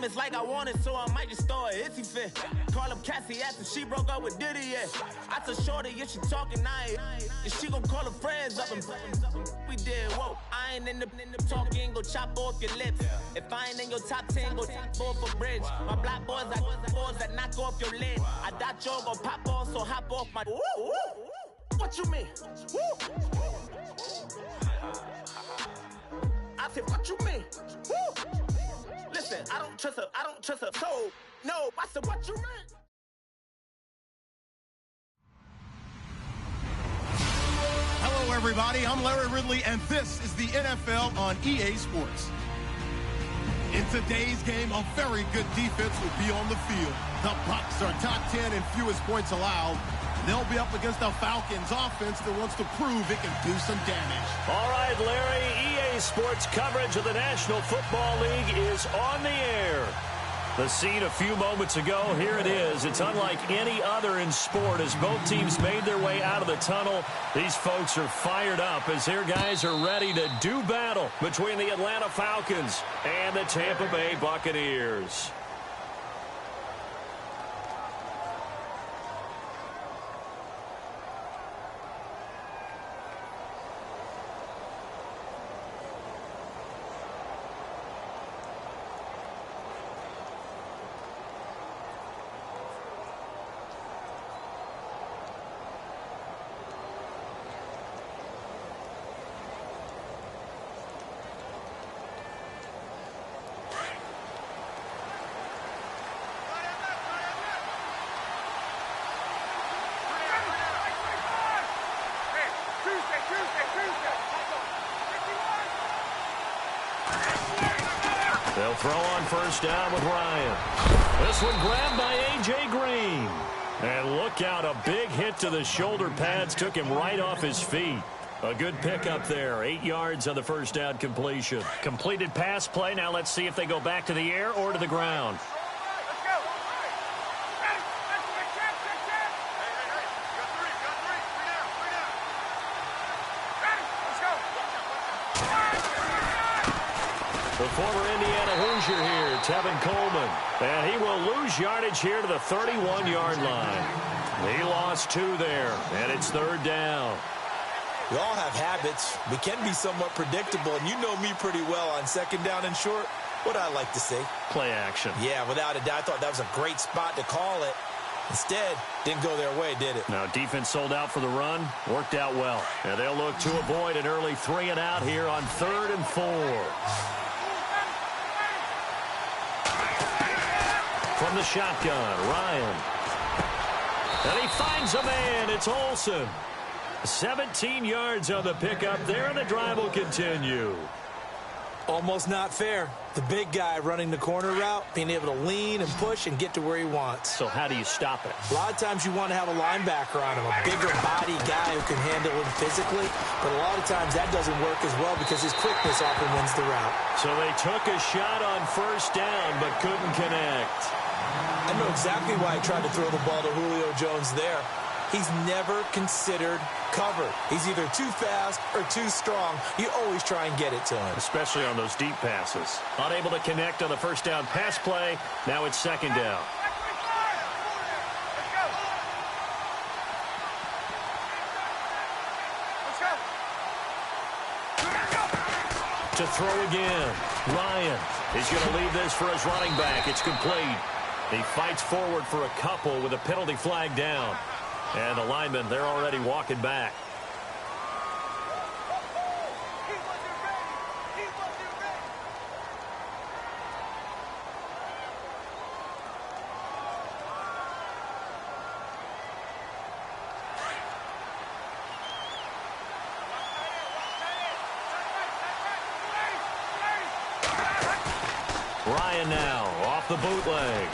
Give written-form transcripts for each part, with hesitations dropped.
it's like I want it, so I might just throw it if he fit. Call up Cassie after she broke up with Diddy, yeah. I told Shorty if she talking, and she gon' call her friends up and we did, whoa. I ain't in the talking, go chop off your lips. If I ain't in your top 10, go top off a bridge. My black boys like boys that knock off your lid. I thought y'all gon' pop off, so hop off my. What you mean? I said, what you mean? Listen, I don't trust her. So, no, I said, what you mean? Hello, everybody. I'm Larry Ridley, and this is the NFL on EA Sports. In today's game, a very good defense will be on the field. The Bucs are top 10 in fewest points allowed. They'll be up against a Falcons offense that wants to prove it can do some damage. All right, Larry, EA Sports coverage of the National Football League is on the air. The scene a few moments ago, here it is. It's unlike any other in sport as both teams made their way out of the tunnel. These folks are fired up as their guys are ready to do battle between the Atlanta Falcons and the Tampa Bay Buccaneers. They'll throw on first down with Ryan. This one grabbed by A.J. Green. And look out, a big hit to the shoulder pads took him right off his feet. A good pickup there, 8 yards on the first down completion. Completed pass play. Now let's see if they go back to the air or to the ground. The former Indiana Hoosier here, Tevin Coleman. And he will lose yardage here to the 31-yard line. He lost 2 there, and it's third down. We all have habits. We can be somewhat predictable, and you know me pretty well on second down and short. What I like to say? Play action. Yeah, without a doubt. I thought that was a great spot to call it. Instead, didn't go their way, did it? Now, defense sold out for the run. Worked out well. And they'll look to avoid an early 3 and out here on 3rd and 4. From the shotgun, Ryan. And he finds a man. It's Olsen. 17 yards on the pickup there, and the drive will continue. Almost not fair. The big guy running the corner route, being able to lean and push and get to where he wants. So how do you stop it? A lot of times you want to have a linebacker on him, a bigger body guy who can handle him physically. But a lot of times that doesn't work as well because his quickness often wins the route. So they took a shot on first down but couldn't connect. I know exactly why he tried to throw the ball to Julio Jones there. He's never considered cover. He's either too fast or too strong. You always try and get it to him. Especially on those deep passes. Unable to connect on the first down pass play. Now it's second down. To throw again. Ryan. He's going to leave this for his running back. It's complete. He fights forward for a couple with a penalty flag down. And the linemen, they're already walking back. Ryan now off the bootleg.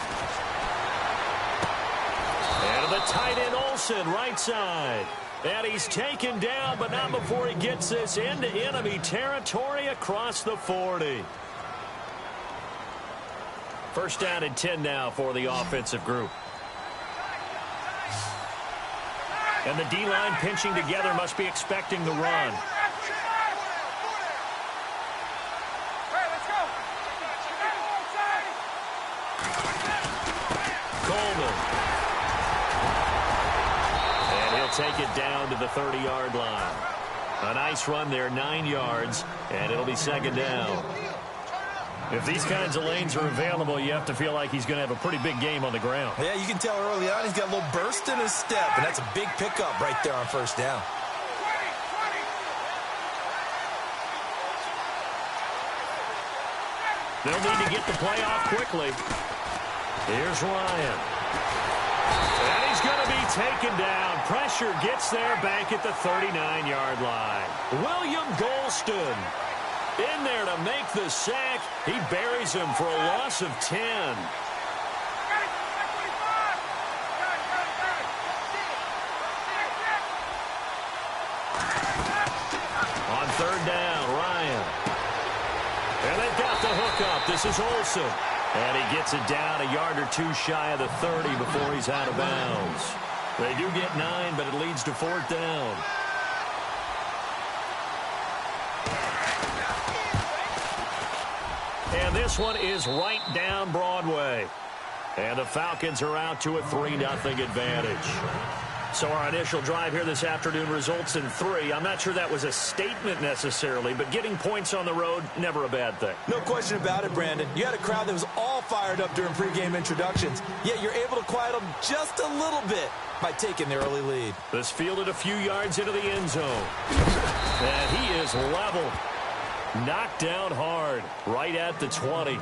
And the tight end Olsen, right side. And he's taken down, but not before he gets this into enemy territory across the 40. First down and 10 now for the offensive group. And the D-line pinching together, must be expecting the run. take it down to the 30-yard line. A nice run there, 9 yards, and it'll be second down. If these kinds of lanes are available, you have to feel like he's going to have a pretty big game on the ground. Yeah, you can tell early on he's got a little burst in his step, and that's a big pickup right there on first down. They'll need to get the play off quickly. Here's Ryan. And he's going to be taken down. Pressure gets there back at the 39-yard line. William Golston in there to make the sack. He buries him for a loss of 10. On third down, Ryan. And they've got the hook up. This is Olsen. And he gets it down a yard or two shy of the 30 before he's out of bounds. They do get 9, but it leads to fourth down. And this one is right down Broadway. And the Falcons are out to a 3-0 advantage. So our initial drive here this afternoon results in 3. I'm not sure that was a statement necessarily, but getting points on the road, never a bad thing. No question about it, Brandon. You had a crowd that was all fired up during pregame introductions, yet you're able to quiet them just a little bit by taking the early lead. This fielded a few yards into the end zone. And he is level. Knocked down hard, right at the 20.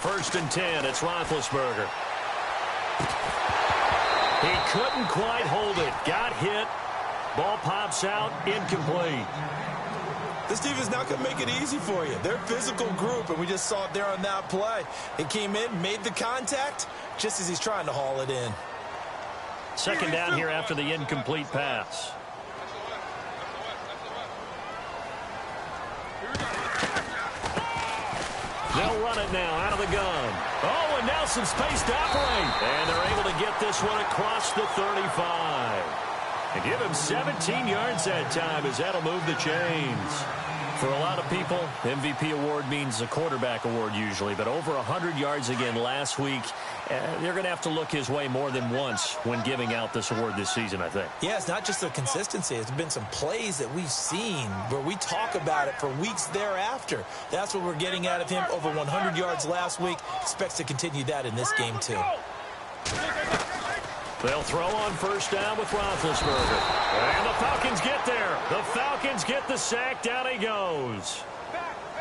First and 10, it's Roethlisberger. He couldn't quite hold it. Got hit. Ball pops out, incomplete. This team is not going to make it easy for you. They're a physical group, and we just saw it there on that play. It came in, made the contact, just as he's trying to haul it in. Second down here after the incomplete pass. They'll run it now out of the gun. Oh, and now some space to operate. And they're able to get this one across the 35. And give him 17 yards that time as that'll move the chains. For a lot of people, MVP award means a quarterback award usually. But over 100 yards again last week. They're going to have to look his way more than once when giving out this award this season, I think. Yeah, it's not just the consistency. It's been some plays that we've seen where we talk about it for weeks thereafter. That's what we're getting out of him. Over 100 yards last week. Expects to continue that in this game, too. They'll throw on first down with Roethlisberger. And the Falcons get there. The Falcons get the sack. Down he goes.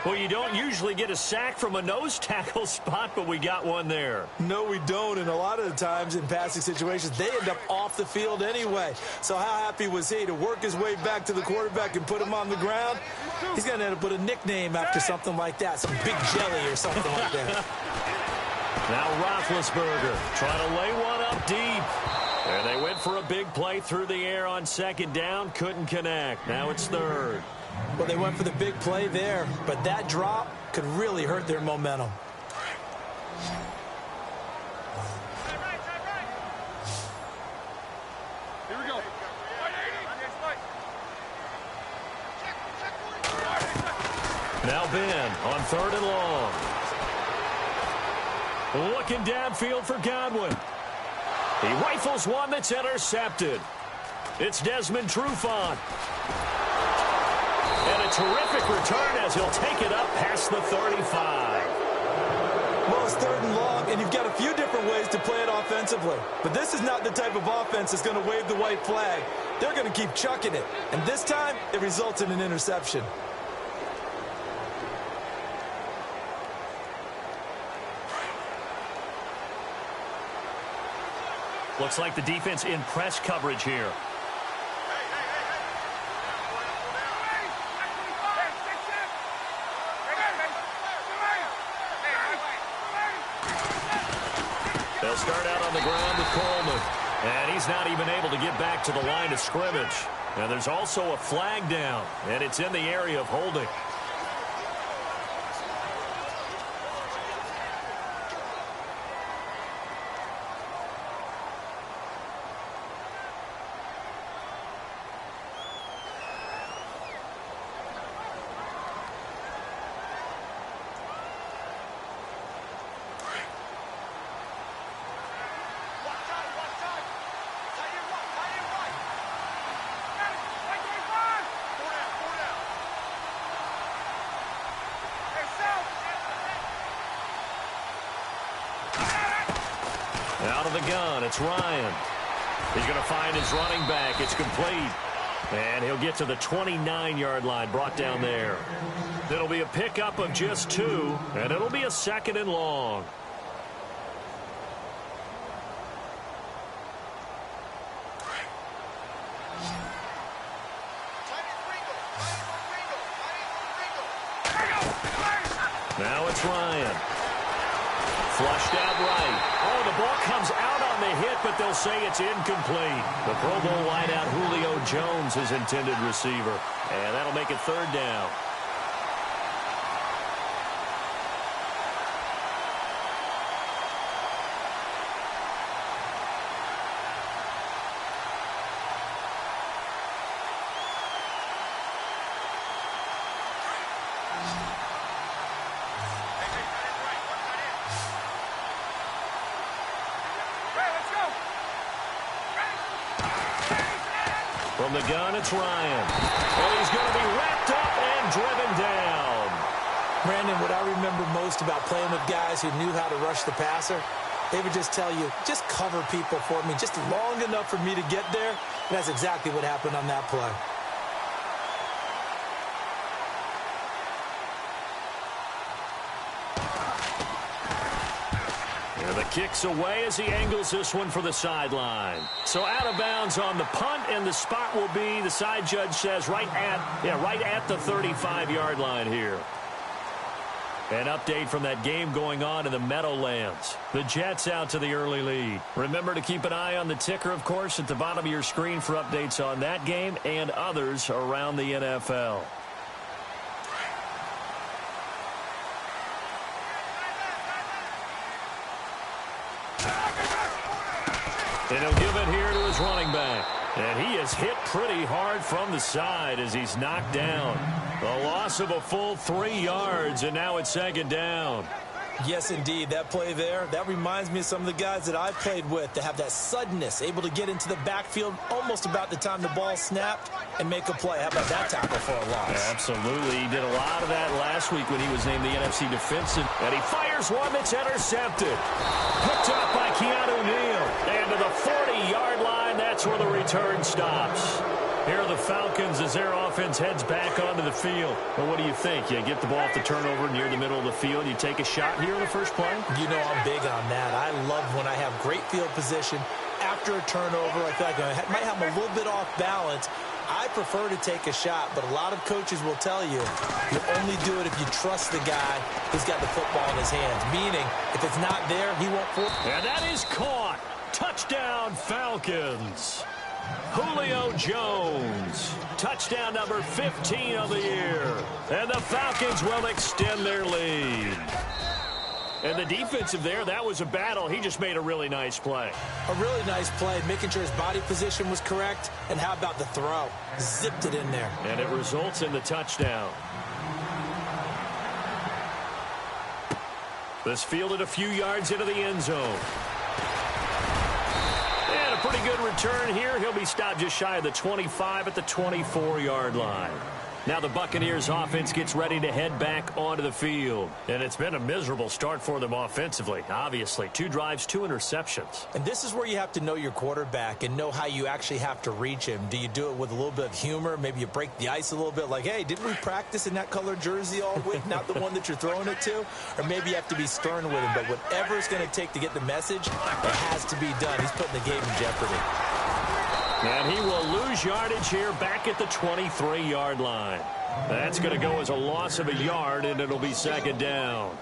Well, you don't usually get a sack from a nose tackle spot, but we got one there. No, we don't, and a lot of the times in passing situations, they end up off the field anyway. So how happy was he to work his way back to the quarterback and put him on the ground? He's going to end up with a nickname after something like that, some big jelly or something like that. Now Roethlisberger trying to lay one up deep. And they went for a big play through the air on second down, couldn't connect. Now it's third. Well, they went for the big play there, but that drop could really hurt their momentum. Here we go. Now Ben on third and long. Looking downfield for Godwin. He rifles one that's intercepted. It's Desmond Trufant. And a terrific return as he'll take it up past the 35. Well, it's third and long, and you've got a few different ways to play it offensively. But this is not the type of offense that's going to wave the white flag. They're going to keep chucking it. And this time, it results in an interception. Looks like the defense in press coverage here. They'll start out on the ground with Coleman. And he's not even able to get back to the line of scrimmage. And there's also a flag down, and it's in the area of holding. Out of the gun, it's Ryan. He's going to find his running back. It's complete. And he'll get to the 29-yard line, brought down there. It'll be a pickup of just 2, and it'll be a 2nd and long. Now it's Ryan. Flushed out right. Oh, the ball comes out on the hit, but they'll say it's incomplete. The Pro Bowl wideout Julio Jones is intended receiver. And that'll make it 3rd down. From the gun, it's Ryan. Well, he's going to be wrapped up and driven down. Brandon, what I remember most about playing with guys who knew how to rush the passer, they would just tell you, just cover people for me, just long enough for me to get there. And that's exactly what happened on that play. The kick's away as he angles this one for the sideline. So out of bounds on the punt, and the spot will be, the side judge says, right at the 35-yard line here. An update from that game going on in the Meadowlands. The Jets out to the early lead. Remember to keep an eye on the ticker, of course, at the bottom of your screen for updates on that game and others around the NFL. And he'll give it here to his running back. And he is hit pretty hard from the side as he's knocked down. The loss of a full 3 yards, and now it's 2nd down. Yes, indeed. That play there, that reminds me of some of the guys that I played with to have that suddenness, able to get into the backfield almost about the time the ball snapped and make a play. How about that tackle for a loss? Absolutely. He did a lot of that last week when he was named the NFC Defensive. And he fires one that's intercepted. Picked up by Keanu Neal. And to the 40-yard line, that's where the return stops. Here are the Falcons as their offense heads back onto the field. Well, what do you think? You get the ball off the turnover near the middle of the field. You take a shot here in the first play? You know I'm big on that. I love when I have great field position after a turnover. I feel like I might have them a little bit off balance. I prefer to take a shot, but a lot of coaches will tell you only do it if you trust the guy who's got the football in his hands. Meaning, if it's not there, he won't pull. And that is caught. Touchdown, Falcons. Julio Jones, touchdown number 15 of the year. And the Falcons will extend their lead. And the defensive there, that was a battle. He just made a really nice play. A really nice play, making sure his body position was correct. And how about the throw? Zipped it in there. And it results in the touchdown. This fielded a few yards into the end zone. And a pretty good return here. He'll be stopped just shy of the 25 at the 24-yard line. Now the Buccaneers offense gets ready to head back onto the field. And it's been a miserable start for them offensively, obviously. 2 drives, 2 interceptions. And this is where you have to know your quarterback and know how you actually have to reach him. Do you do it with a little bit of humor? Maybe you break the ice a little bit like, hey, didn't we practice in that colored jersey all week, not the one that you're throwing it to? Or maybe you have to be stern with him. But whatever it's going to take to get the message, it has to be done. He's putting the game in jeopardy. And he will lose yardage here back at the 23-yard line. That's going to go as a loss of a yard, and it'll be 2nd down.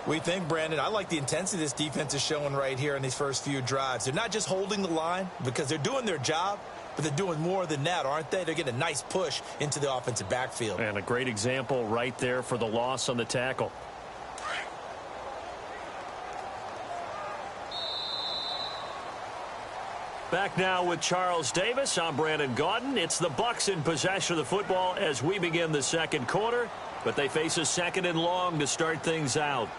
We think, Brandon, I like the intensity this defense is showing right here in these first few drives. They're not just holding the line because they're doing their job, but they're doing more than that, aren't they? They're getting a nice push into the offensive backfield. And a great example right there for the loss on the tackle. Back now with Charles Davis. I'm Brandon Gaudin. It's the Bucs in possession of the football as we begin the second quarter, but they face a second and long to start things out.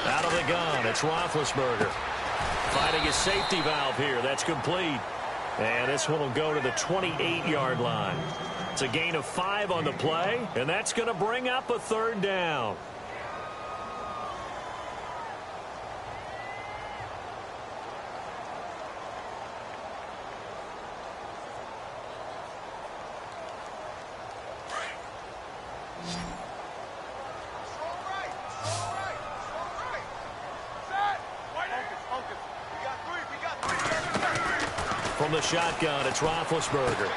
Out of the gun, it's Roethlisberger. Finding his safety valve here. That's complete. And this one will go to the 28-yard line. It's a gain of 5 on the play, and that's going to bring up a third down. From the shotgun, it's Roethlisberger.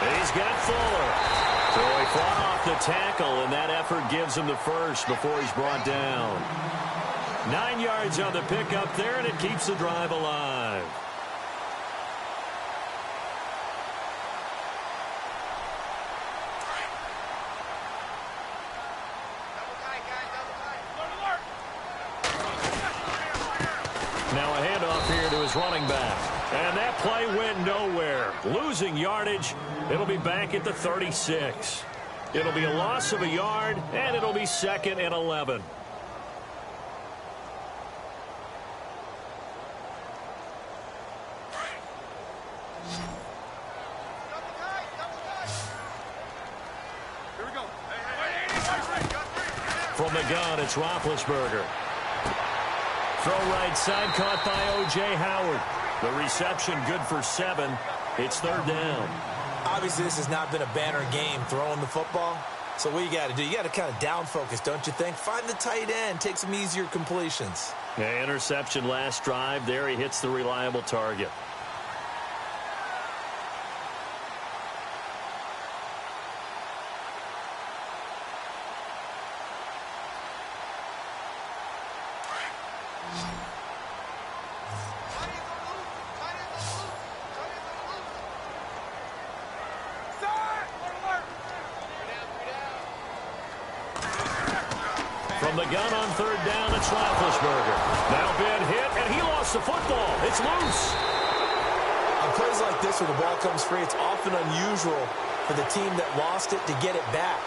He's got Fuller. So he fought off the tackle, and that effort gives him the first before he's brought down. 9 yards on the pickup there, and it keeps the drive alive. Now a handoff here to his running back. And that play went nowhere. Losing yardage. It'll be back at the 36. It'll be a loss of a yard, and it'll be 2nd and 11. From the gun, it's Roethlisberger. Throw right side, caught by O.J. Howard. The reception good for 7. It's third down. Obviously, this has not been a banner game throwing the football. So what you got to do, you got to kind of down focus, don't you think? Find the tight end, take some easier completions. Yeah, interception last drive. There he hits the reliable target. From the gun on third down, it's Roethlisberger. Now been hit, and he lost the football. It's loose. On plays like this, where the ball comes free, it's often unusual for the team that lost it to get it back.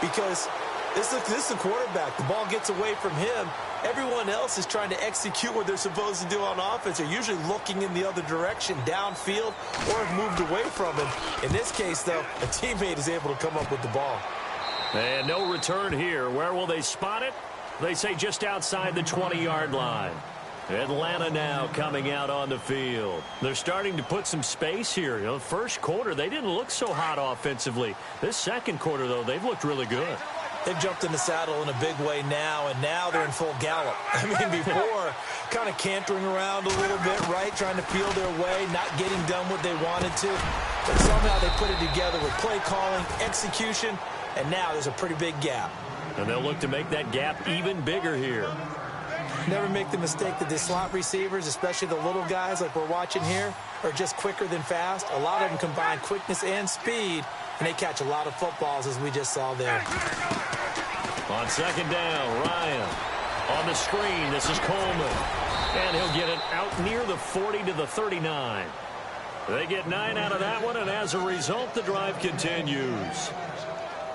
Because this is the quarterback. The ball gets away from him. Everyone else is trying to execute what they're supposed to do on offense. They're usually looking in the other direction, downfield, or have moved away from him. In this case, though, a teammate is able to come up with the ball. And no return here. Where will they spot it? They say just outside the 20-yard line. Atlanta now coming out on the field. They're starting to put some space here. You know, first quarter, they didn't look so hot offensively. This second quarter, though, they've looked really good. They've jumped in the saddle in a big way now, and now they're in full gallop. I mean, before, kind of cantering around a little bit, right, trying to feel their way, not getting done what they wanted to. But somehow they put it together with play calling, execution, and now there's a pretty big gap. And they'll look to make that gap even bigger here. Never make the mistake that the slot receivers, especially the little guys like we're watching here, are just quicker than fast. A lot of them combine quickness and speed, and they catch a lot of footballs, as we just saw there. On second down, Ryan. On the screen, this is Coleman. And he'll get it out near the 40 to the 39. They get 9 out of that one, and as a result, the drive continues.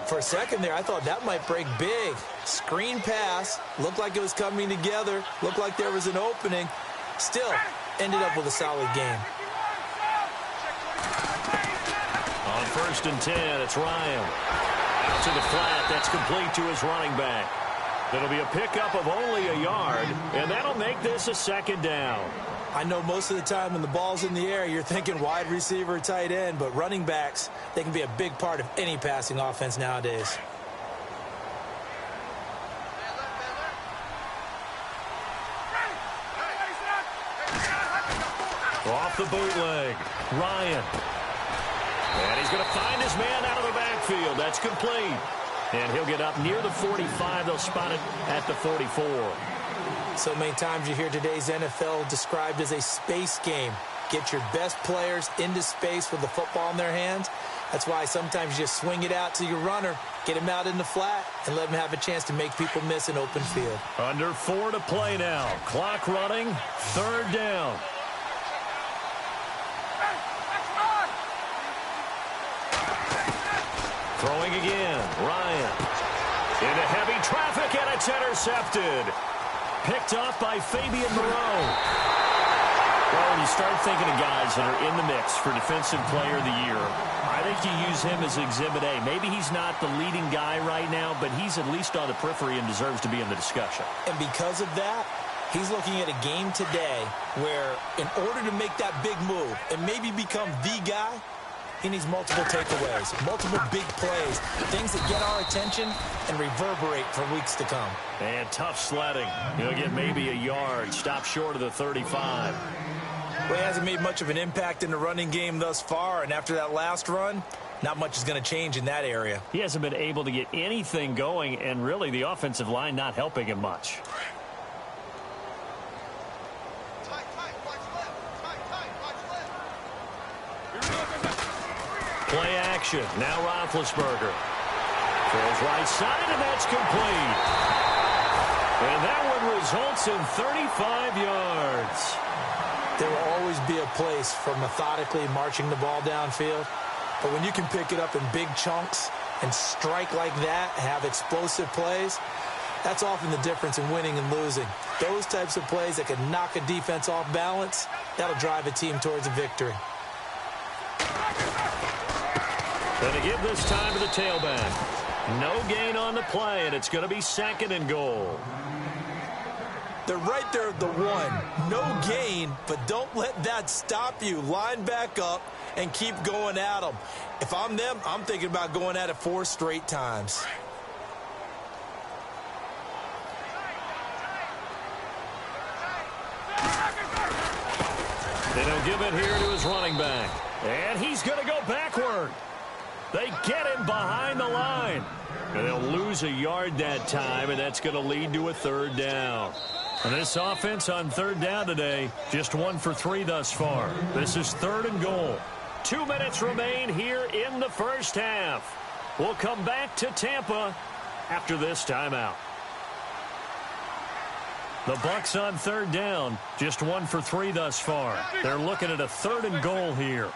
For a second there, I thought that might break big. Screen pass. Looked like it was coming together. Looked like there was an opening. Still, ended up with a solid game. On 1st and 10, it's Ryan. Out to the flat. That's complete to his running back. It'll be a pickup of only a yard, and that'll make this a second down. I know most of the time when the ball's in the air, you're thinking wide receiver, tight end, but running backs, they can be a big part of any passing offense nowadays. Off the bootleg. Ryan. And he's going to find his man out of the backfield. That's complete. And he'll get up near the 45. They'll spot it at the 44. So many times you hear today's NFL described as a space game. Get your best players into space with the football in their hands. That's why sometimes you just swing it out to your runner, get him out in the flat, and let him have a chance to make people miss an open field. Under 4 to play now. Clock running. 3rd down. Throwing again. Ryan. Into heavy traffic, and it's intercepted. Picked up by Fabian Moreau. Well, when you start thinking of guys that are in the mix for Defensive Player of the Year, I think you use him as Exhibit A. Maybe he's not the leading guy right now, but he's at least on the periphery and deserves to be in the discussion. And because of that, he's looking at a game today where in order to make that big move and maybe become the guy, he needs multiple takeaways, multiple big plays, things that get our attention and reverberate for weeks to come. And tough sledding. He'll get maybe a yard, stop short of the 35. Well, he hasn't made much of an impact in the running game thus far, and after that last run, not much is going to change in that area. He hasn't been able to get anything going, and really the offensive line not helping him much. Play action. Now Roethlisberger. Throws right side, and that's complete. And that one results in 35 yards. There will always be a place for methodically marching the ball downfield. But when you can pick it up in big chunks and strike like that, have explosive plays, that's often the difference in winning and losing. Those types of plays that can knock a defense off balance, that'll drive a team towards a victory. Going to give this time to the tailback. No gain on the play, and it's going to be 2nd and goal. They're right there at the 1. No gain, but don't let that stop you. Line back up and keep going at them. If I'm them, I'm thinking about going at it 4 straight times. And he'll give it here to his running back. And he's going to go backward. They get him behind the line. And they'll lose a yard that time, and that's going to lead to a 3rd down. And this offense on 3rd down today, just 1 for 3 thus far. This is 3rd and goal. 2 minutes remain here in the first half. We'll come back to Tampa after this timeout. The Bucs on 3rd down, just 1 for 3 thus far. They're looking at a 3rd and goal here.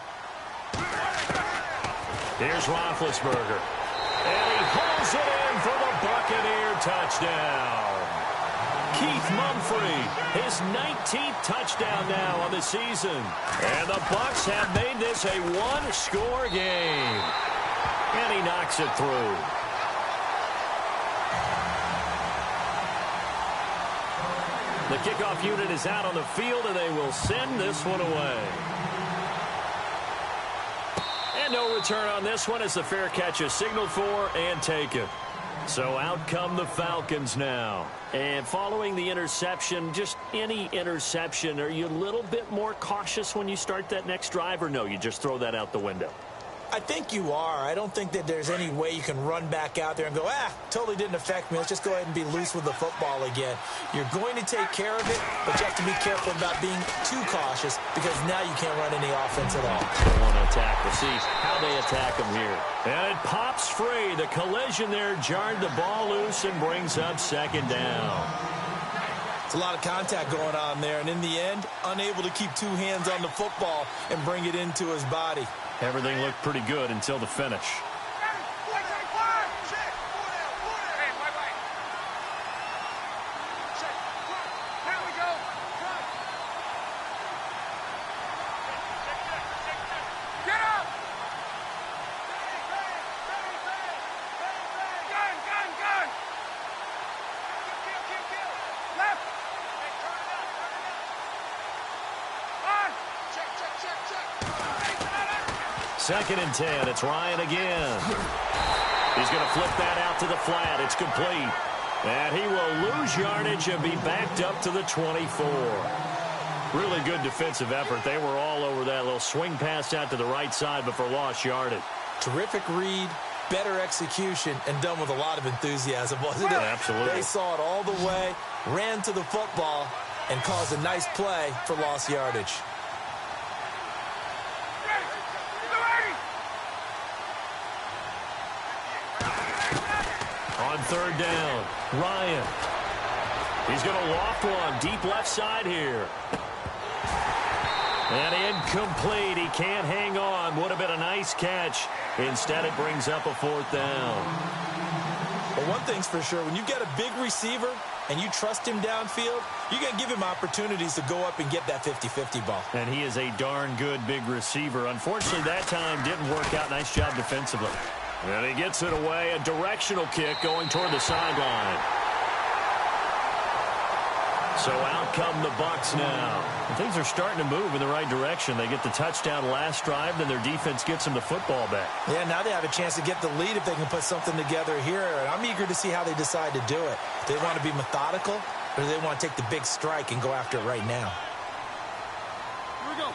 Here's Roethlisberger. And he holds it in for the Buccaneer touchdown. Keith Mumphrey, his 19th touchdown now on the season. And the Bucs have made this a 1-score game. And he knocks it through. The kickoff unit is out on the field, and they will send this one away. And no return on this one as the fair catch is signaled for and taken. So out come the Falcons now. And following the interception, just any interception, are you a little bit more cautious when you start that next drive, or no, you just throw that out the window? I think you are. I don't think that there's any way you can run back out there and go, totally didn't affect me. Let's just go ahead and be loose with the football again. You're going to take care of it, but you have to be careful about being too cautious because now you can't run any offense at all. They want to attack. We'll see how they attack them here. And it pops free. The collision there jarred the ball loose and brings up 2nd down. It's a lot of contact going on there, and in the end, unable to keep 2 hands on the football and bring it into his body. Everything looked pretty good until the finish. Second and 10. It's Ryan again. He's going to flip that out to the flat. It's complete. And he will lose yardage and be backed up to the 24. Really good defensive effort. They were all over that little swing pass out to the right side before lost yardage. Terrific read, better execution, and done with a lot of enthusiasm, wasn't it? Absolutely. They saw it all the way, ran to the football, and caused a nice play for lost yardage. On third down, Ryan. He's going to loft one deep left side here. And incomplete. He can't hang on. Would have been a nice catch. Instead, it brings up a fourth down. Well, one thing's for sure. When you've got a big receiver and you trust him downfield, you're going to give him opportunities to go up and get that 50-50 ball. And he is a darn good big receiver. Unfortunately, that time didn't work out. Nice job defensively. And he gets it away. A directional kick going toward the sideline. So out come the Bucs now. And things are starting to move in the right direction. They get the touchdown last drive, then their defense gets them the football back. Yeah, now they have a chance to get the lead if they can put something together here. And I'm eager to see how they decide to do it. Do they want to be methodical, or do they want to take the big strike and go after it right now? Here we go.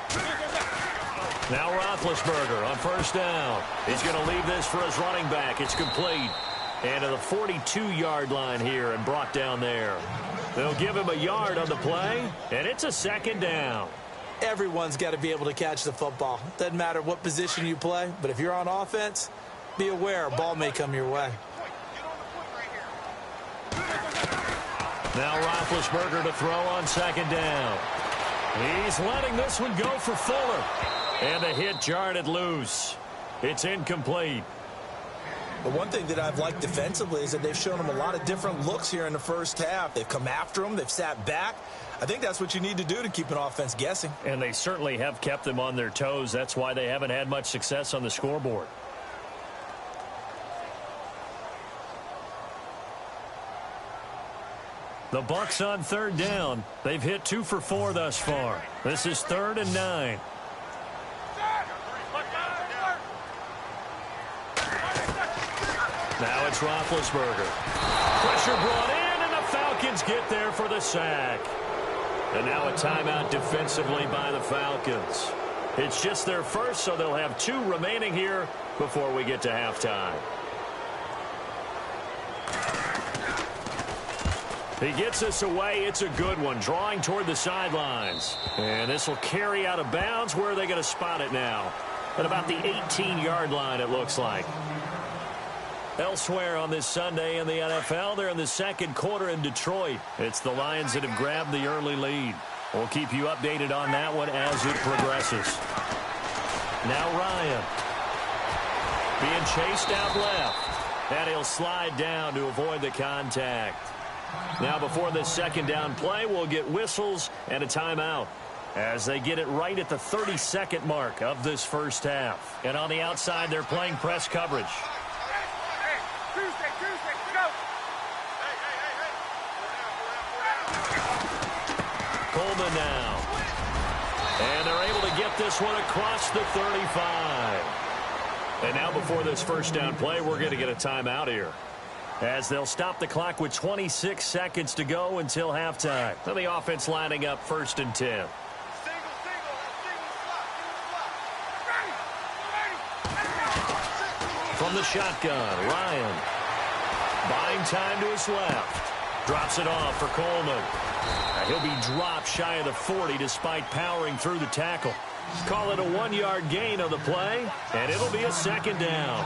Now Roethlisberger on first down. He's going to leave this for his running back. It's complete. And to the 42-yard line here and brought down there. They'll give him a yard on the play, and it's a second down. Everyone's got to be able to catch the football. Doesn't matter what position you play, but if you're on offense, be aware a ball may come your way. Now Roethlisberger to throw on second down. He's letting this one go for Fuller. And the hit jarred it loose. It's incomplete. But one thing that I've liked defensively is that they've shown them a lot of different looks here in the first half. They've come after them. They've sat back. I think that's what you need to do to keep an offense guessing. And they certainly have kept them on their toes. That's why they haven't had much success on the scoreboard. The Bucs on third down. They've hit 2 for 4 thus far. This is 3rd and 9. Now it's Roethlisberger. Pressure brought in, and the Falcons get there for the sack. And now a timeout defensively by the Falcons. It's just their first, so they'll have 2 remaining here before we get to halftime. He gets us away. It's a good one, drawing toward the sidelines. And this will carry out of bounds. Where are they going to spot it now? At about the 18-yard line, it looks like. Elsewhere on this Sunday in the NFL, they're in the second quarter in Detroit. It's the Lions that have grabbed the early lead. We'll keep you updated on that one as it progresses. Now Ryan. Being chased out left. And he'll slide down to avoid the contact. Now before this second down play, we'll get whistles and a timeout as they get it right at the 30-second mark of this first half. And on the outside, they're playing press coverage. Coleman now. And they're able to get this one across the 35. And now before this first down play, we're going to get a timeout here, as they'll stop the clock with 26 seconds to go until halftime. Then the offense lining up 1st and 10. From the shotgun, Ryan. Buying time to his left. Drops it off for Coleman. He'll be dropped shy of the 40 despite powering through the tackle. Call it a 1-yard gain on the play, and it'll be a second down.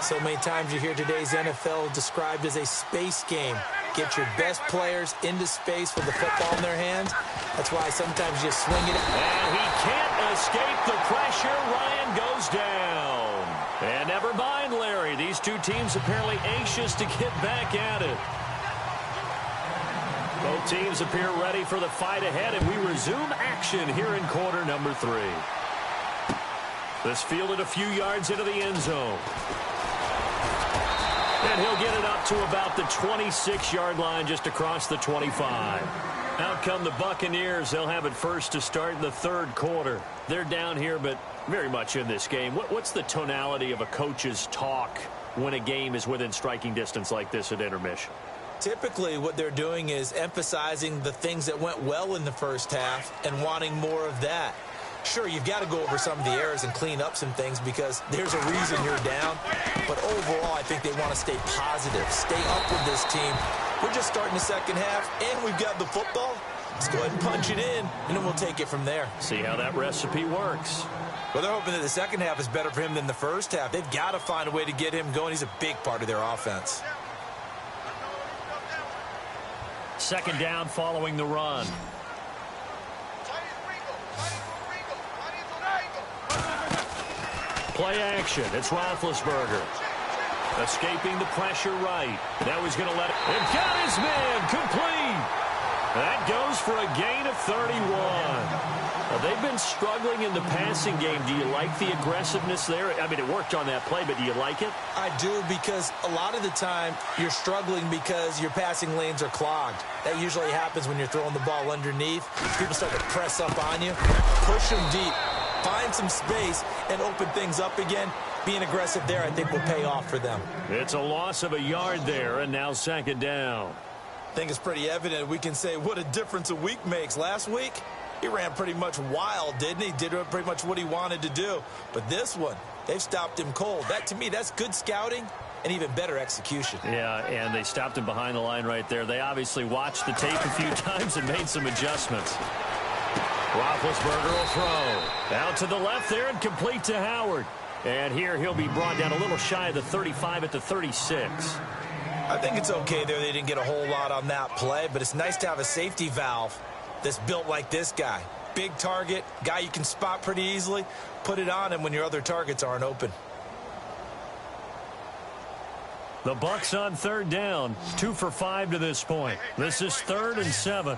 So many times you hear today's NFL described as a space game. Get your best players into space with the football in their hands. That's why sometimes you swing it. And he can't escape the pressure. Ryan goes down. And never mind, Larry. These two teams apparently anxious to get back at it. Both teams appear ready for the fight ahead, and we resume action here in quarter number 3. This fielded a few yards into the end zone. And he'll get it up to about the 26-yard line, just across the 25. Out come the Buccaneers. They'll have it first to start in the third quarter. They're down here, but very much in this game. What's the tonality of a coach's talk when a game is within striking distance like this at intermission? Typically, what they're doing is emphasizing the things that went well in the first half and wanting more of that. Sure, you've got to go over some of the errors and clean up some things because there's a reason you're down. But overall, I think they want to stay positive, stay up with this team. We're just starting the second half, and we've got the football. Let's go ahead and punch it in, and then we'll take it from there. See how that recipe works. Well, they're hoping that the second half is better for him than the first half. They've got to find a way to get him going. He's a big part of their offense. Second down following the run. Play action. It's Roethlisberger. Escaping the pressure right. Now he's going to let it. And got his man complete. That goes for a gain of 31. Now, they've been struggling in the passing game. Do you like the aggressiveness there? I mean, it worked on that play, but do you like it? I do, because a lot of the time you're struggling because your passing lanes are clogged. That usually happens when you're throwing the ball underneath. People start to press up on you. Push them deep. Find some space and open things up again. Being aggressive there, I think, will pay off for them. It's a loss of a yard there, and now second down. I think it's pretty evident. We can say what a difference a week makes. Last week, he ran pretty much wild, didn't he? Did pretty much what he wanted to do. But this one, they've stopped him cold. That, to me, that's good scouting and even better execution. Yeah, and they stopped him behind the line right there. They obviously watched the tape a few times and made some adjustments. Roethlisberger will throw. Out to the left there and complete to Howard. And here he'll be brought down a little shy of the 35 at the 36. I think it's okay there. They didn't get a whole lot on that play, but it's nice to have a safety valve that's built like this guy. Big target, guy you can spot pretty easily. Put it on him when your other targets aren't open. The Bucs on third down. 2 for 5 to this point. This is 3rd and 7.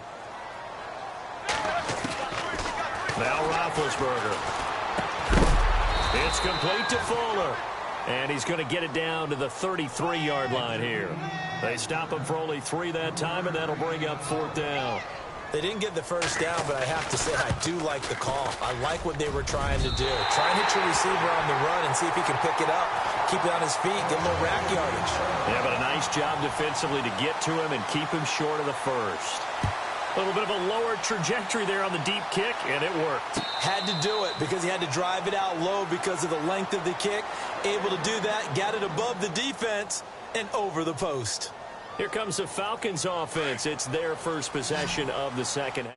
Now Roethlisberger. It's complete to Fuller. And he's going to get it down to the 33-yard line here. They stop him for only 3 that time, and that'll bring up 4th down. They didn't get the first down, but I have to say I do like the call. I like what they were trying to do. Try and hit your receiver on the run and see if he can pick it up, keep it on his feet, get a little rack yardage. Yeah, but a nice job defensively to get to him and keep him short of the first. A little bit of a lower trajectory there on the deep kick, and it worked. Had to do it because he had to drive it out low because of the length of the kick. Able to do that, got it above the defense and over the post. Here comes the Falcons offense. It's their first possession of the second.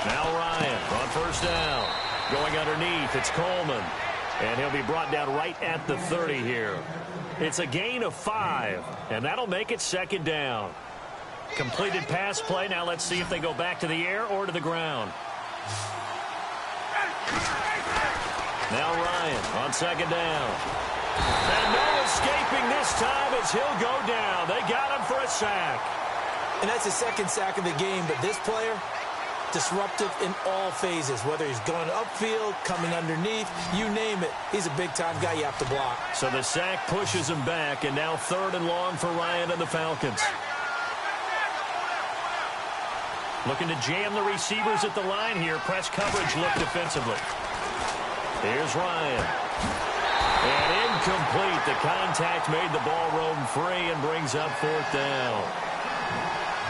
Now Ryan on first down. Going underneath, it's Coleman. And he'll be brought down right at the 30 here. It's a gain of 5, and that'll make it second down. Completed pass play. Now let's see if they go back to the air or to the ground. Now Ryan on second down. And no escaping this time as he'll go down. They got him for a sack. And that's the second sack of the game, but this player, disruptive in all phases, whether he's going upfield, coming underneath, you name it. He's a big-time guy you have to block. So the sack pushes him back, and now 3rd and long for Ryan and the Falcons. Looking to jam the receivers at the line here. Press coverage look defensively. Here's Ryan. And incomplete. The contact made the ball roam free and brings up 4th down.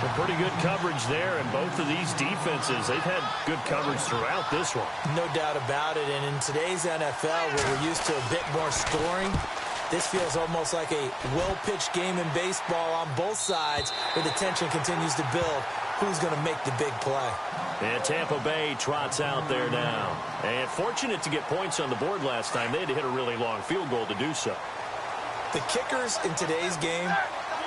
A pretty good coverage there, and both of these defenses, they've had good coverage throughout this one. No doubt about it, and in today's NFL, where we're used to a bit more scoring, this feels almost like a well-pitched game in baseball on both sides, where the tension continues to build. Who's going to make the big play? And Tampa Bay trots out there now. And fortunate to get points on the board last time. They had to hit a really long field goal to do so. The kickers in today's game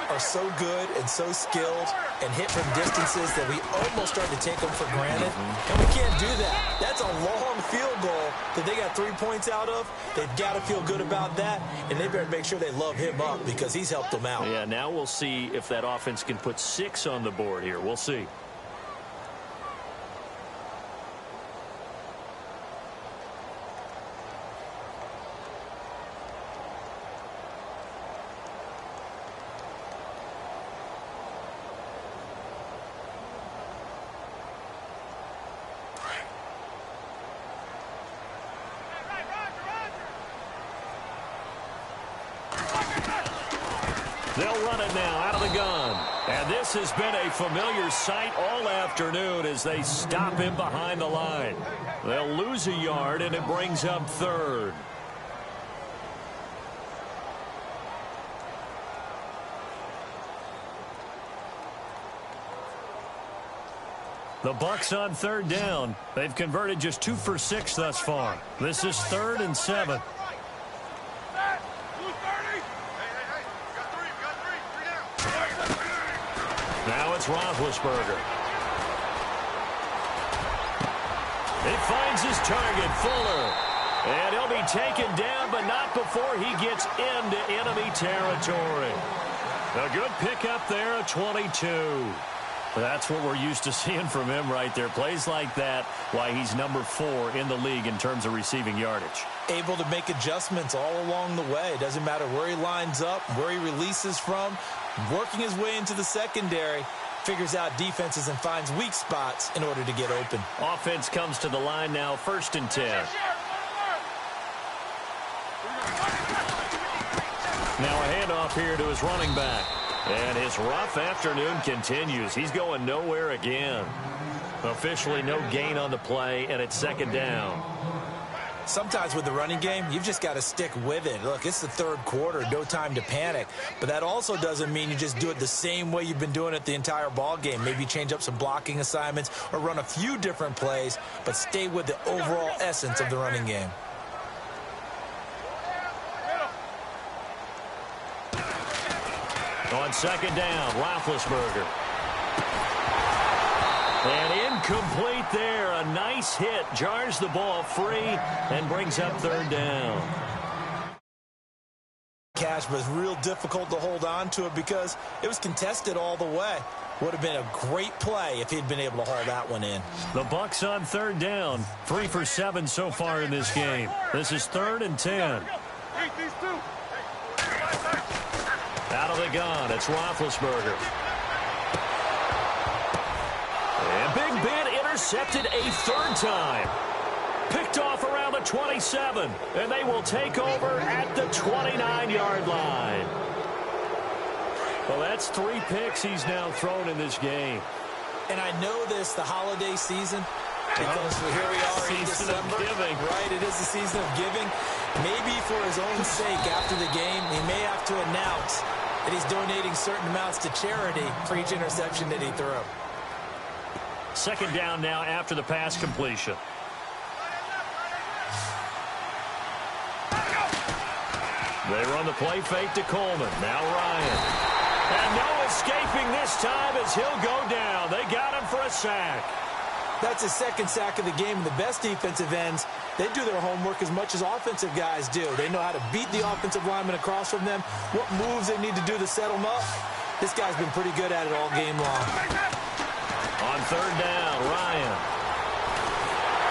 are so good and so skilled and hit from distances that we almost start to take them for granted. And we can't do that. That's a long field goal that they got 3 points out of. They've got to feel good about that, and they better make sure they love him up because he's helped them out. Yeah, now we'll see if that offense can put 6 on the board here. We'll see. They'll run it now out of the gun. And this has been a familiar sight all afternoon as they stop him behind the line. They'll lose a yard, and it brings up third. The Bucs on third down. They've converted just 2 for 6 thus far. This is 3rd and 7. Now it's Roethlisberger. He finds his target, Fuller. And he'll be taken down, but not before he gets into enemy territory. A good pickup there at 22. That's what we're used to seeing from him right there. Plays like that, why he's number 4 in the league in terms of receiving yardage. Able to make adjustments all along the way. Doesn't matter where he lines up, where he releases from. Working his way into the secondary, figures out defenses and finds weak spots in order to get open. Offense comes to the line now, 1st and 10. Now a handoff here to his running back. And his rough afternoon continues. He's going nowhere again. Officially no gain on the play, and it's 2nd down. Sometimes with the running game, you've just got to stick with it. Look, it's the 3rd quarter, no time to panic. But that also doesn't mean you just do it the same way you've been doing it the entire ball game. Maybe change up some blocking assignments or run a few different plays, but stay with the overall essence of the running game. On 2nd down, Roethlisberger. And incomplete there. A nice hit. Jars the ball free and brings up 3rd down. Cash was real difficult to hold on to it because it was contested all the way. Would have been a great play if he'd been able to haul that one in. The Bucs on 3rd down. 3 for 7 so far in this game. This is 3rd and 10. Out of the gun, it's Roethlisberger. And Big Ben intercepted a 3rd time. Picked off around the 27, and they will take over at the 29-yard line. Well, that's 3 picks he's now thrown in this game. And I know this, the holiday season, because here we are in December. Right, it is the season of giving. Maybe for his own sake after the game, he may have to announce that he's donating certain amounts to charity for each interception that he threw. 2nd down now after the pass completion. They run the play fake to Coleman. Now Ryan. And no escaping this time as he'll go down. They got him for a sack. That's his 2nd sack of the game. The best defensive ends, they do their homework as much as offensive guys do. They know how to beat the offensive lineman across from them, what moves they need to do to set them up. This guy's been pretty good at it all game long. On 3rd down, Ryan.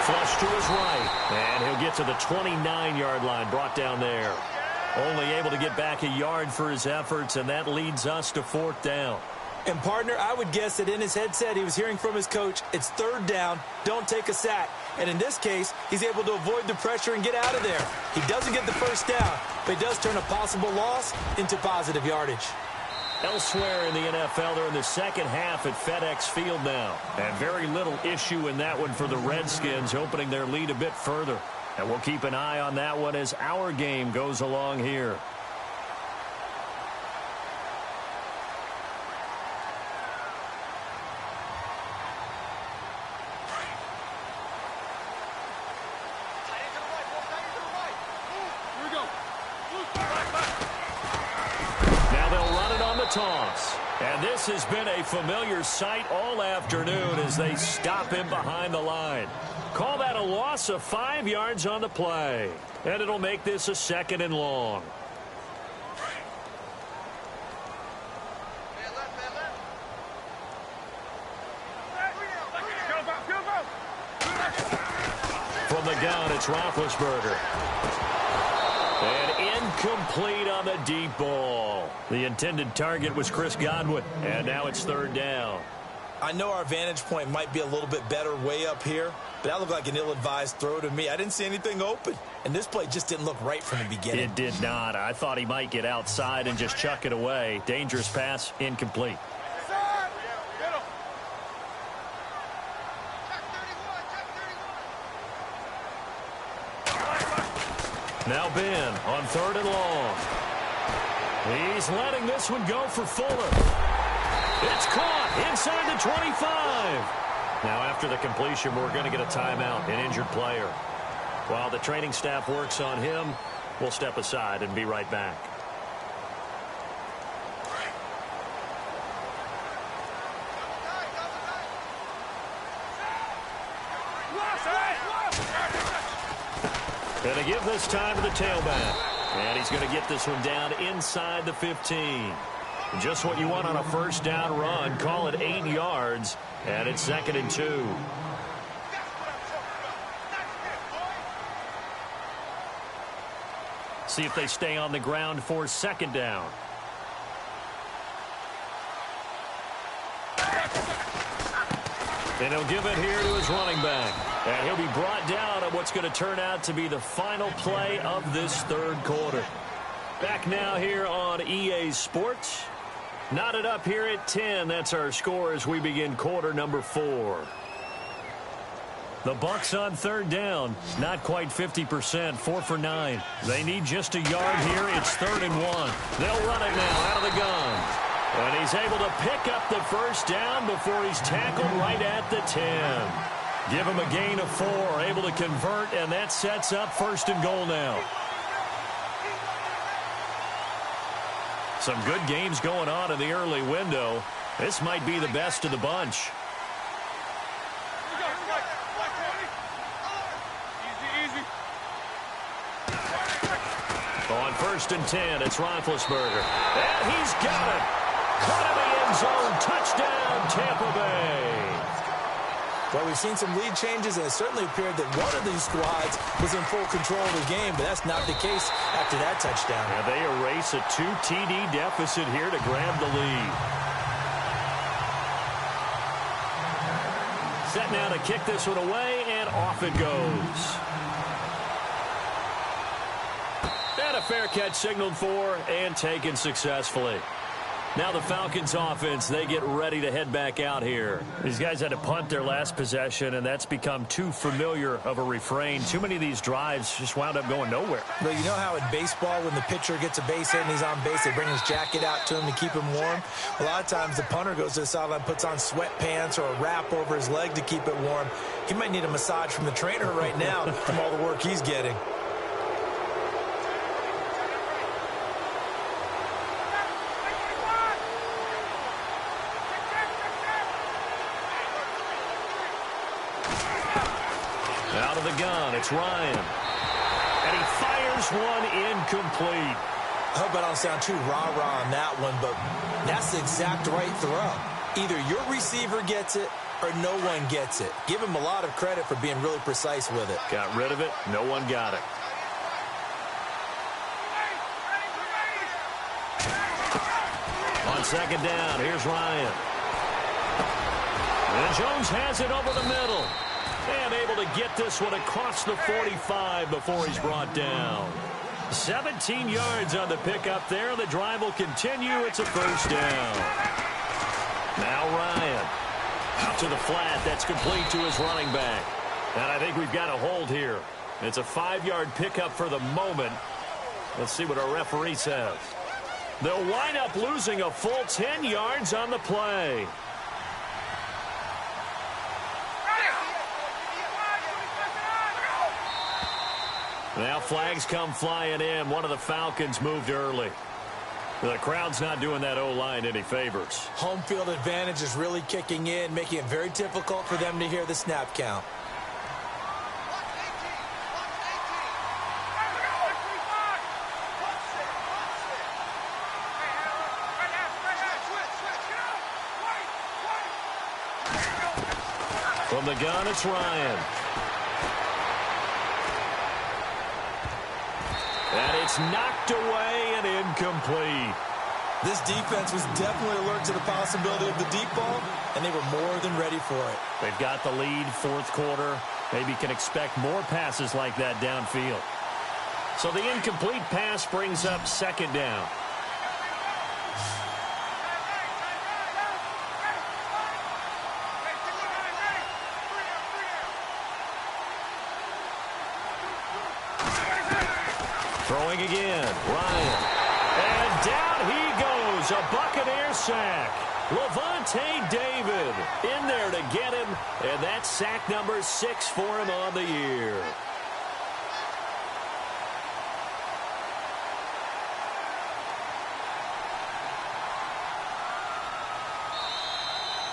Flush to his right. And he'll get to the 29-yard line, brought down there. Only able to get back a yard for his efforts, and that leads us to 4th down. And, partner, I would guess that in his headset he was hearing from his coach, it's 3rd down, don't take a sack. And in this case, he's able to avoid the pressure and get out of there. He doesn't get the 1st down, but he does turn a possible loss into positive yardage. Elsewhere in the NFL, they're in the 2nd half at FedEx Field now. And very little issue in that one for the Redskins, opening their lead a bit further. And we'll keep an eye on that one as our game goes along here. Toss. And this has been a familiar sight all afternoon as they stop him behind the line. Call that a loss of 5 yards on the play. And it'll make this a 2nd and long. From the gun, it's Roethlisberger. And incomplete on the deep ball. The intended target was Chris Godwin. And now it's 3rd down. I know our vantage point might be a little bit better way up here, but that looked like an ill-advised throw to me. I didn't see anything open, and this play just didn't look right from the beginning. It did not. I thought he might get outside and just chuck it away. Dangerous pass, incomplete. Now Ben on 3rd and long. He's letting this one go for Fuller. It's caught inside the 25. Now after the completion, we're going to get a timeout, an injured player. While the training staff works on him, we'll step aside and be right back. Going to give this time to the tailback. And he's going to get this one down inside the 15. Just what you want on a first down run. Call it 8 yards. And it's 2nd and 2. See if they stay on the ground for 2nd down. And he'll give it here to his running back. And he'll be brought down at what's going to turn out to be the final play of this 3rd quarter. Back now here on EA Sports. Knotted up here at 10. That's our score as we begin quarter number 4. The Bucs on 3rd down. Not quite 50%. 4 for 9. They need just a yard here. It's 3rd and 1. They'll run it now out of the gun. And he's able to pick up the first down before he's tackled right at the 10. Give him a gain of 4, able to convert, and that sets up 1st and goal now. Some good games going on in the early window. This might be the best of the bunch. On 1st and 10, it's Roethlisberger. And he's got it. Caught in the end zone. Touchdown, Tampa Bay. Well, we've seen some lead changes, and it certainly appeared that one of these squads was in full control of the game, but that's not the case after that touchdown. Yeah, they erase a 2 TD deficit here to grab the lead. Set now to kick this one away, and off it goes. And a fair catch signaled for and taken successfully. Now the Falcons offense, they get ready to head back out here. These guys had to punt their last possession, and that's become too familiar of a refrain. Too many of these drives just wound up going nowhere. Well, you know how in baseball, when the pitcher gets a base hit and he's on base, they bring his jacket out to him to keep him warm? A lot of times the punter goes to the sideline, puts on sweatpants or a wrap over his leg to keep it warm. He might need a massage from the trainer right now from all the work he's getting. Out of the gun, it's Ryan. And he fires one incomplete. I hope I don't sound too rah-rah on that one, but that's the exact right throw. Either your receiver gets it or no one gets it. Give him a lot of credit for being really precise with it. Got rid of it. No one got it. On 2nd down, here's Ryan. And Jones has it over the middle. And able to get this one across the 45 before he's brought down. 17 yards on the pickup there. The drive will continue. It's a 1st down. Now Ryan. Out to the flat. That's complete to his running back. And I think we've got a hold here. It's a 5-yard pickup for the moment. Let's see what our referee says. They'll wind up losing a full 10 yards on the play. Now flags come flying in. One of the Falcons moved early. The crowd's not doing that O-line any favors. Home field advantage is really kicking in, making it very difficult for them to hear the snap count. From the gun, it's Ryan. And it's knocked away and incomplete. This defense was definitely alert to the possibility of the deep ball, and they were more than ready for it. They've got the lead, fourth quarter. Maybe can expect more passes like that downfield. So the incomplete pass brings up second down. Throwing again, Ryan. And down he goes, a Buccaneer sack. Levante David in there to get him, and that's sack number 6 for him on the year.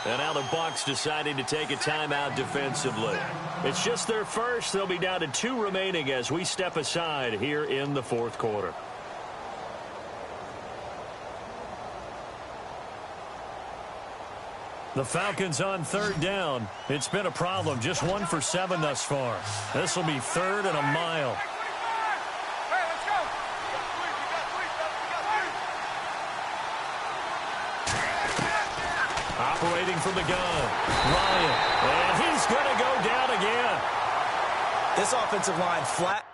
And now the Bucs deciding to take a timeout defensively. It's just their first. They'll be down to 2 remaining as we step aside here in the fourth quarter. The Falcons on third down. It's been a problem. Just 1 for 7 thus far. This will be 3rd and a mile. Operating from the gun, Ryan, and he's going to go down again. This offensive line flat.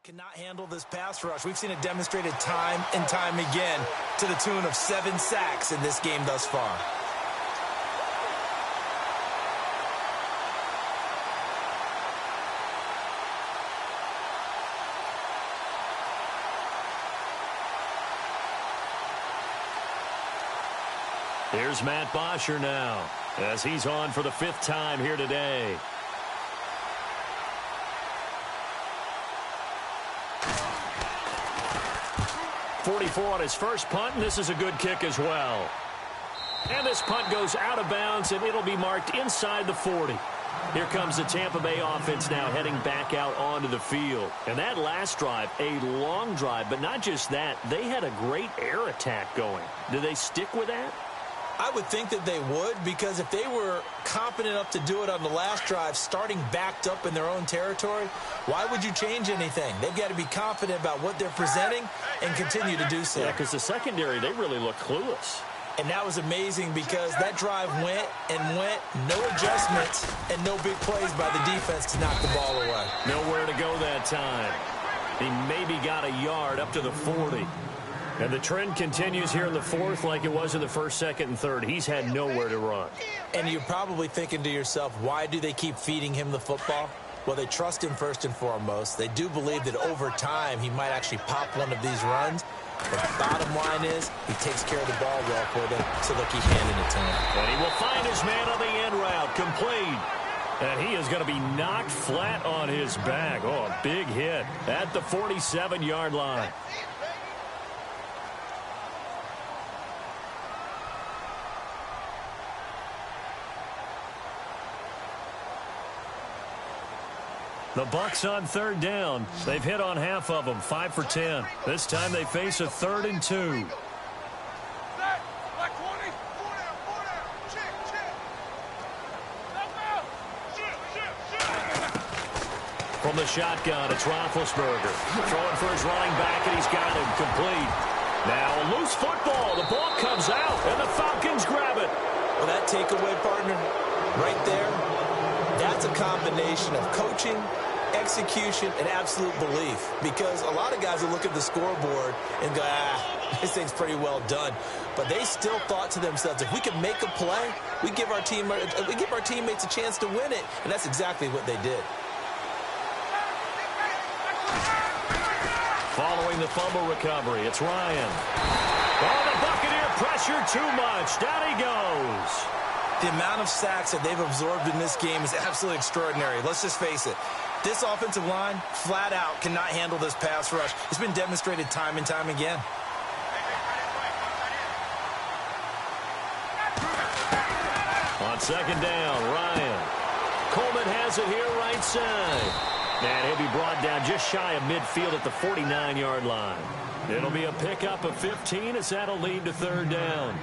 Cannot handle this pass rush. We've seen it demonstrated time and time again to the tune of 7 sacks in this game thus far. Here's Matt Bosher now as he's on for the 5th time here today. .44 on his first punt, and this is a good kick as well. And this punt goes out of bounds, and it'll be marked inside the 40. Here comes the Tampa Bay offense now heading back out onto the field. And that last drive, a long drive, but not just that. They had a great air attack going. Do they stick with that? I would think that they would, because if they were competent enough to do it on the last drive, starting backed up in their own territory, why would you change anything? They've got to be confident about what they're presenting and continue to do so. Yeah, because the secondary, they really look clueless. And that was amazing because that drive went and went, no adjustments, and no big plays by the defense to knock the ball away. Nowhere to go that time. He maybe got a yard up to the 40. And the trend continues here in the 4th like it was in the 1st, 2nd, and 3rd. He's had nowhere to run. And you're probably thinking to yourself, why do they keep feeding him the football? Well, they trust him first and foremost. They do believe that over time he might actually pop one of these runs. But the bottom line is he takes care of the ball well for them, so they'll keep handing it to him. And he will find his man on the end route, complete. And he is going to be knocked flat on his back. Oh, a big hit at the 47-yard line. The Bucs on 3rd down. They've hit on half of them, 5 for 10. This time they face a 3rd and 2. From the shotgun, it's Roethlisberger. Throwing for his running back, and he's got him complete. Now a loose football. The ball comes out, and the Falcons grab it. Well, that takeaway, partner, right there, that's a combination of coaching, execution, and absolute belief. Because a lot of guys will look at the scoreboard and go, this thing's pretty well done. But they still thought to themselves, if we can make a play, we give our teammates a chance to win it. And that's exactly what they did. Following the fumble recovery, it's Ryan. Oh, the Buccaneer pressure too much. Down he goes. The amount of sacks that they've absorbed in this game is absolutely extraordinary. Let's just face it. This offensive line, flat out, cannot handle this pass rush. It's been demonstrated time and time again. On second down, Ryan. Coleman has it here right side. And he'll be brought down just shy of midfield at the 49-yard line. It'll be a pickup of 15 as that'll lead to third down.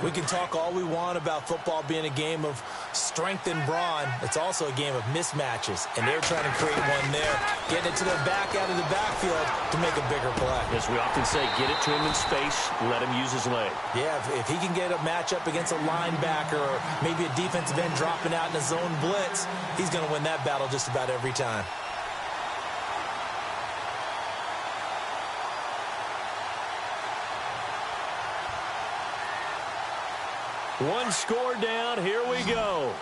We can talk all we want about football being a game of strength and brawn. It's also a game of mismatches, and they're trying to create one there, getting it to the back out of the backfield to make a bigger play. As we often say, get it to him in space, let him use his leg. Yeah, if he can get a matchup against a linebacker or maybe a defensive end dropping out in a zone blitz, he's going to win that battle just about every time. One score down. Here we go.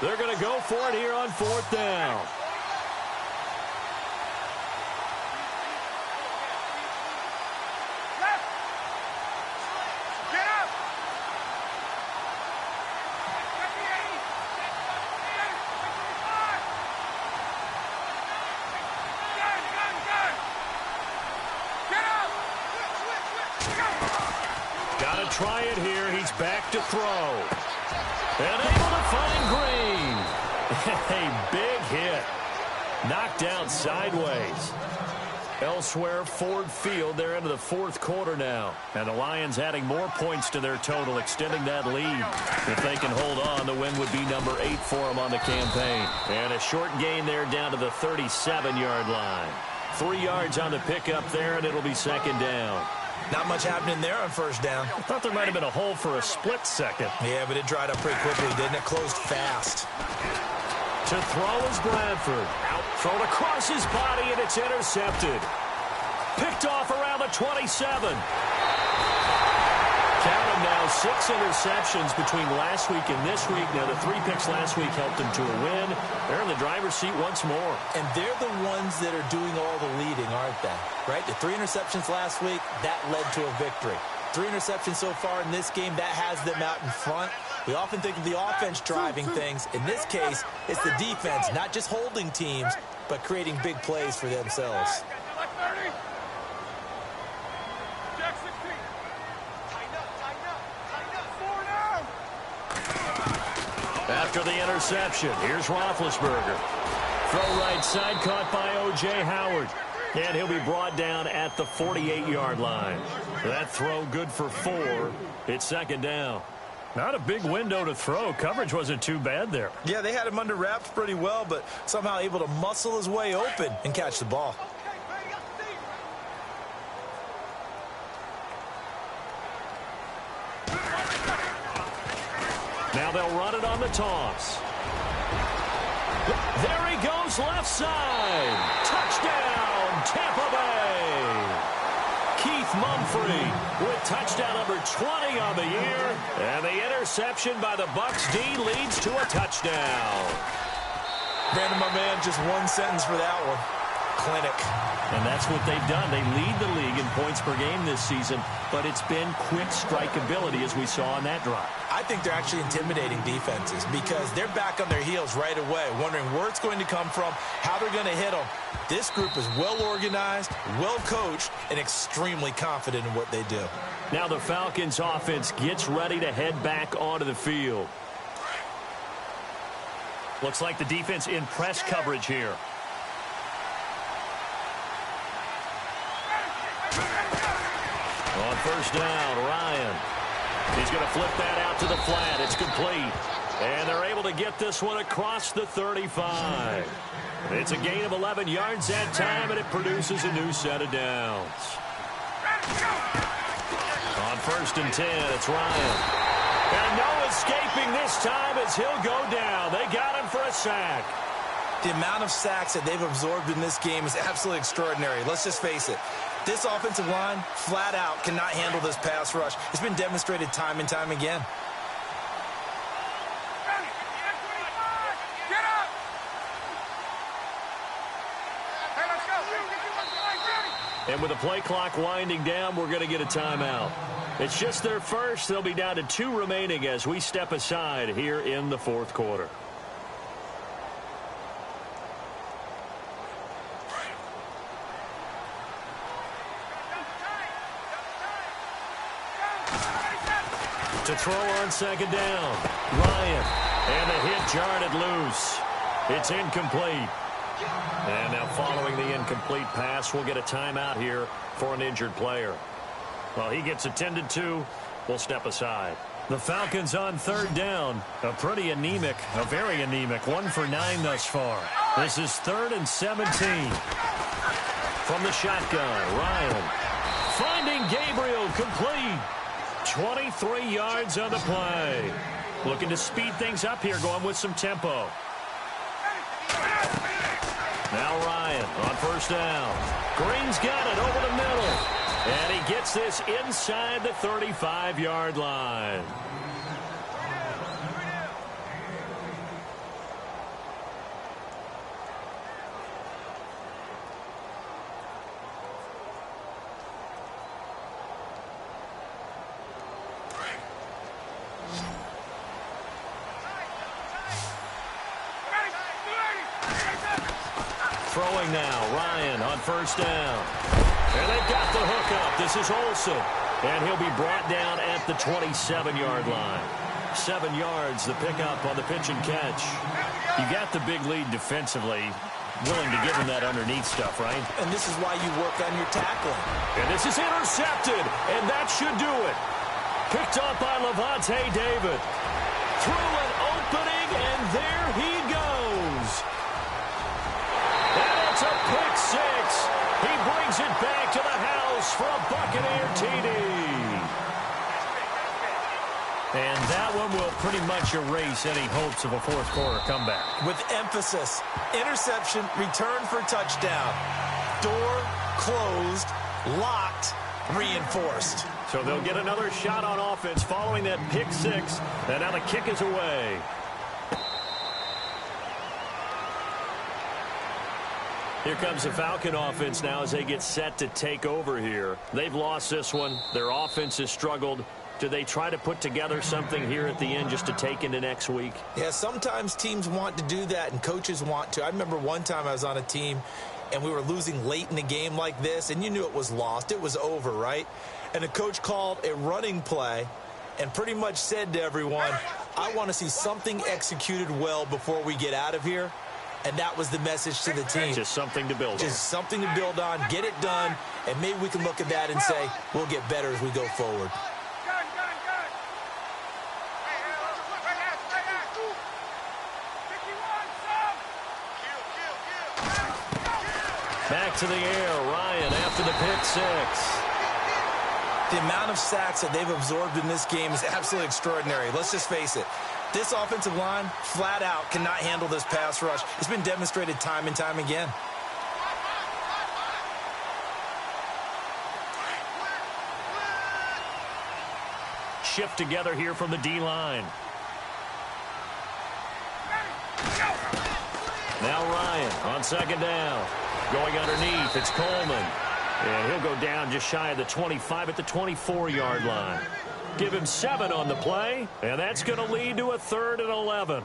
They're going to go for it here on fourth down. Got to try it here. He's back to throw. And able to find Green. A big hit. Knocked out sideways. Elsewhere, Ford Field, they're into the fourth quarter now. And the Lions adding more points to their total, extending that lead. If they can hold on, the win would be number 8 for them on the campaign. And a short gain there down to the 37-yard line. 3 yards on the pickup there, and it'll be second down. Not much happening there on first down. I thought there might have been a hole for a split second. Yeah, but it dried up pretty quickly, didn't it? Closed fast. To throw is Bradford. Out, thrown across his body, and it's intercepted. Picked off around the 27. Count them now, 6 interceptions between last week and this week. Now, the 3 picks last week helped them to a win. They're in the driver's seat once more. And they're the ones that are doing all the leading, aren't they? Right? The 3 interceptions last week, that led to a victory. 3 interceptions so far in this game, that has them out in front. We often think of the offense driving things. In this case, it's the defense, not just holding teams, but creating big plays for themselves. After the interception, here's Roethlisberger. Throw right side, caught by O.J. Howard. And he'll be brought down at the 48-yard line. That throw good for 4. It's second down. Not a big window to throw. Coverage wasn't too bad there. Yeah, they had him under wraps pretty well, but somehow able to muscle his way open and catch the ball. Now they'll run it on the toss. There he goes, left side. Touchdown, Tampa Bay. Keith Mumphrey with touchdown number 20 on the year. And the interception by the Bucs D leads to a touchdown. Brandon, my man, just one sentence for that one. Clinic. And that's what they've done. They lead the league in points per game this season, but it's been quick strike ability as we saw on that drive. I think they're actually intimidating defenses because they're back on their heels right away, wondering where it's going to come from, how they're going to hit them. This group is well organized, well coached, and extremely confident in what they do. Now the Falcons offense gets ready to head back onto the field. Looks like the defense in press coverage here. On first down, Ryan. He's going to flip that out to the flat. It's complete. And they're able to get this one across the 35. It's a gain of 11 yards that time, and it produces a new set of downs. On first and 10, it's Ryan. And no escaping this time as he'll go down. They got him for a sack. The amount of sacks that they've absorbed in this game is absolutely extraordinary. Let's just face it. This offensive line, flat out, cannot handle this pass rush. It's been demonstrated time and time again. And with the play clock winding down, we're going to get a timeout. It's just their first. They'll be down to 2 remaining as we step aside here in the fourth quarter. To throw on second down, Ryan, and the hit jarred it loose. It's incomplete. And now following the incomplete pass, we'll get a timeout here for an injured player. Well, he gets attended to. We'll step aside. The Falcons on third down. A pretty anemic, a very anemic 1 for 9 thus far. This is 3rd and 17. From the shotgun, Ryan finding Gabriel, complete. 23 yards on the play. Looking to speed things up here, going with some tempo. Now Ryan on first down. Green's got it over the middle. And he gets this inside the 35-yard line. Throwing now, Ryan on first down. And they've got the hook up. This is Olsen. And he'll be brought down at the 27-yard line. 7 yards, the pickup on the pitch and catch. You got the big lead defensively. Willing to give him that underneath stuff, right? And this is why you work on your tackling. And this is intercepted. And that should do it. Picked up by Levante David. Through an opening, and there he goes. And it's a pick six. He brings it back to the house for a Buccaneer TD. And that one will pretty much erase any hopes of a fourth quarter comeback. With emphasis, interception, return for touchdown. Door closed, locked, reinforced. So they'll get another shot on offense following that pick six. And now the kick is away. Here comes the Falcon offense now as they get set to take over here. They've lost this one. Their offense has struggled. Do they try to put together something here at the end just to take into next week? Yeah, sometimes teams want to do that and coaches want to. I remember one time I was on a team and we were losing late in the game like this, and you knew it was lost. It was over, right? And the coach called a running play and pretty much said to everyone, I want to see something executed well before we get out of here. And that was the message to the team. Just something to build on. Just something to build on, get it done, and maybe we can look at that and say, we'll get better as we go forward. Back to the air, Ryan after the pick six. The amount of sacks that they've absorbed in this game is absolutely extraordinary. Let's just face it. This offensive line, flat out, cannot handle this pass rush. It's been demonstrated time and time again. Shift together here from the D-line. Now Ryan on second down. Going underneath, it's Coleman. And he'll go down just shy of the 25 at the 24-yard line. Give him 7 on the play, and that's going to lead to a 3rd and 11.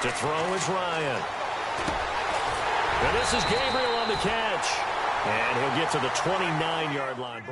To throw is Ryan. And this is Gabriel on the catch. And he'll get to the 29-yard line.